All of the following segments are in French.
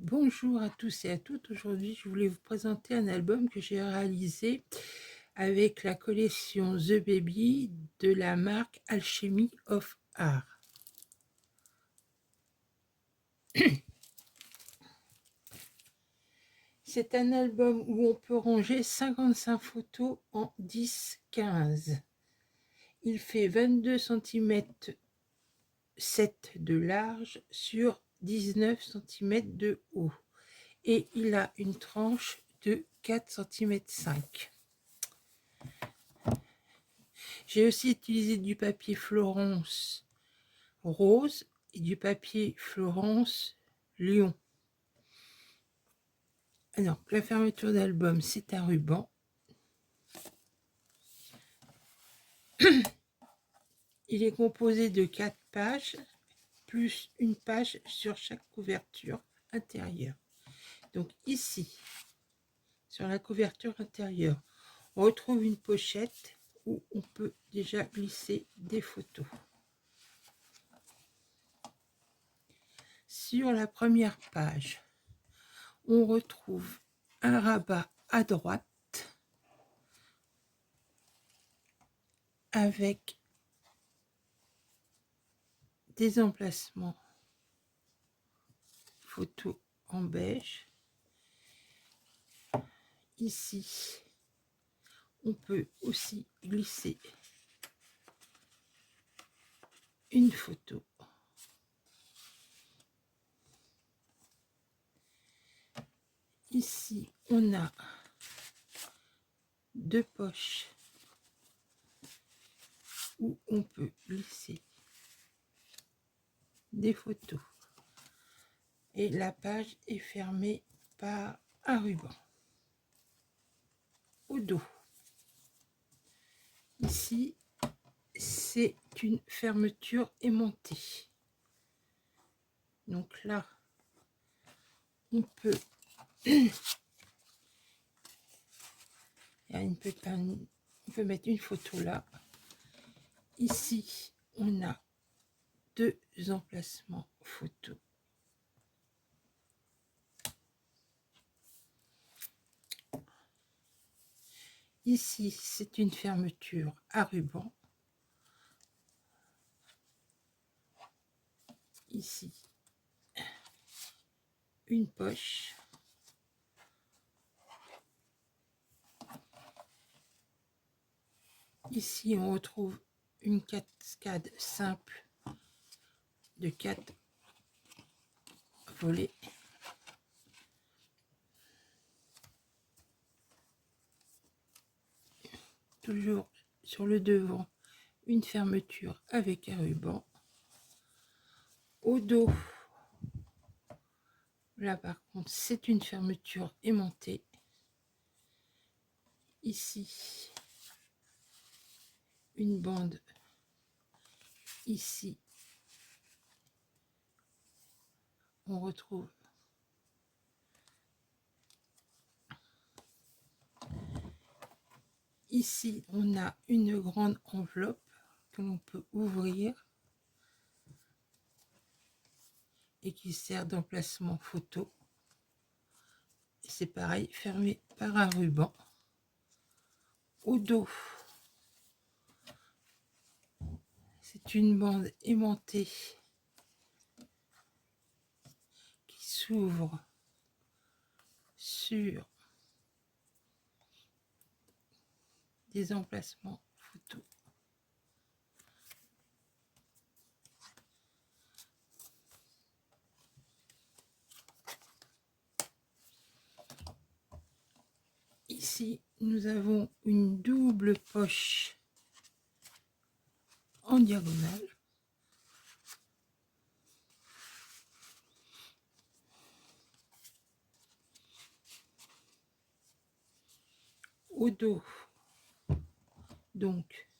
Bonjour à tous et à toutes. Aujourd'hui, je voulais vous présenter un album que j'ai réalisé avec la collection The Baby de la marque Alchemy of Art. C'est un album où on peut ranger 55 photos en 10-15. Il fait 22 cm 7 de large sur 19 cm de haut. Et il a une tranche de 4 cm 5. J'ai aussi utilisé du papier Florence rose et du papier Florence Lion. Alors, la fermeture d'album, c'est un ruban. Il est composé de 4 pages, plus une page sur chaque couverture intérieure. Donc ici, sur la couverture intérieure, on retrouve une pochette où on peut déjà glisser des photos. Sur la première page, on retrouve un rabat à droite avec des emplacements photos en beige. Ici, on peut aussi glisser une photo. Ici, on a deux poches où on peut glisser des photos. Et la page est fermée par un ruban. Au dos, ici, c'est une fermeture aimantée. Donc là, on peut on peut mettre une photo là. Ici, on a deux emplacements photos. Ici, c'est une fermeture à ruban. Ici, une poche. Ici, on retrouve une cascade simple de 4 volets. Toujours sur le devant, une fermeture avec un ruban. Au dos, là par contre, c'est une fermeture aimantée. Ici, une bande. Ici, on retrouve ici, on a une grande enveloppe que l'on peut ouvrir et qui sert d'emplacement photo. C'est pareil, fermé par un ruban. Au dos, c'est une bande aimantée qui s'ouvre sur des emplacements photo. Ici, nous avons une double poche en diagonale. Au dos, donc,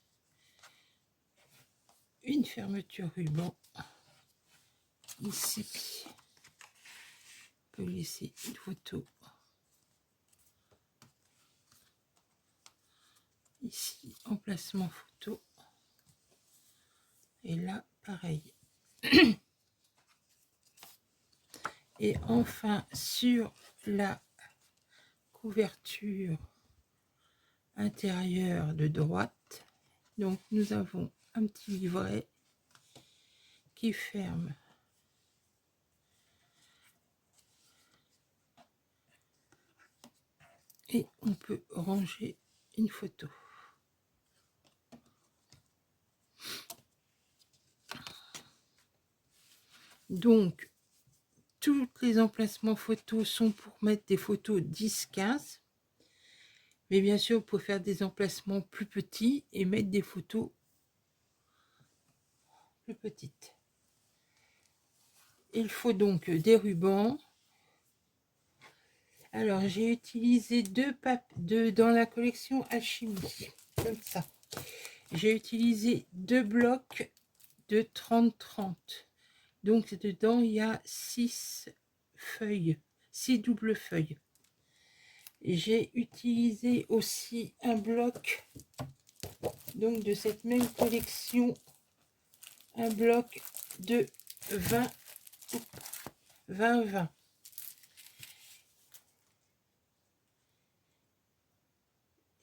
une fermeture ruban. Ici, on peut laisser une photo. Ici, emplacement photo. Et là, pareil. Et enfin, sur la couverture intérieure de droite, donc nous avons un petit livret qui ferme. Et on peut ranger une photo. Donc, tous les emplacements photos sont pour mettre des photos 10-15. Mais bien sûr, vous pouvez faire des emplacements plus petits et mettre des photos plus petites. Il faut donc des rubans. Alors, j'ai utilisé deux dans la collection Alchimie, comme ça. J'ai utilisé 2 blocs de 30-30. Donc, dedans, il y a 6 feuilles, 6 doubles feuilles. J'ai utilisé aussi un bloc, donc de cette même collection, un bloc de 20-20.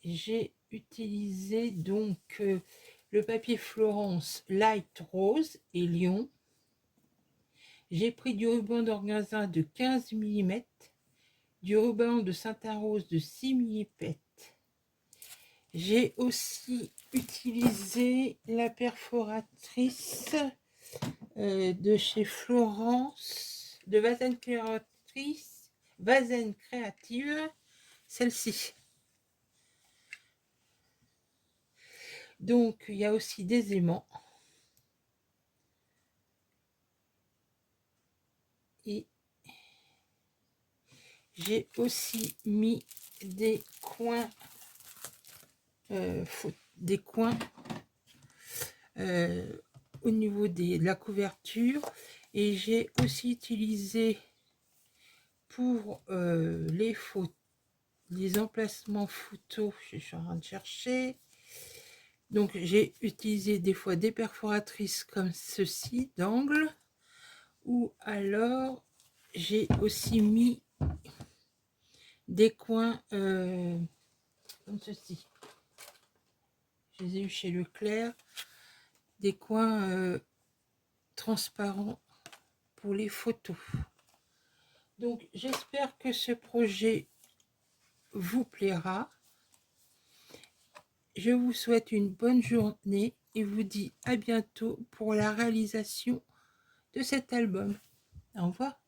J'ai utilisé donc le papier Florence Light Rose et Lion. J'ai pris du ruban d'organza de 15 mm, du ruban de Satin-Rose de 6 mm. J'ai aussi utilisé la perforatrice de chez Florence, de Vazen Créative, celle-ci. Donc, il y a aussi des aimants. Et j'ai aussi mis des coins, au niveau de la couverture. Et j'ai aussi utilisé pour les emplacements photos, je suis en train de chercher. Donc j'ai utilisé des fois des perforatrices comme ceci d'angle, ou alors j'ai aussi mis des coins comme ceci. Je les ai eu chez Leclerc, des coins transparents pour les photos. Donc j'espère que ce projet vous plaira. Je vous souhaite une bonne journée et vous dis à bientôt pour la réalisation de cet album. Au revoir.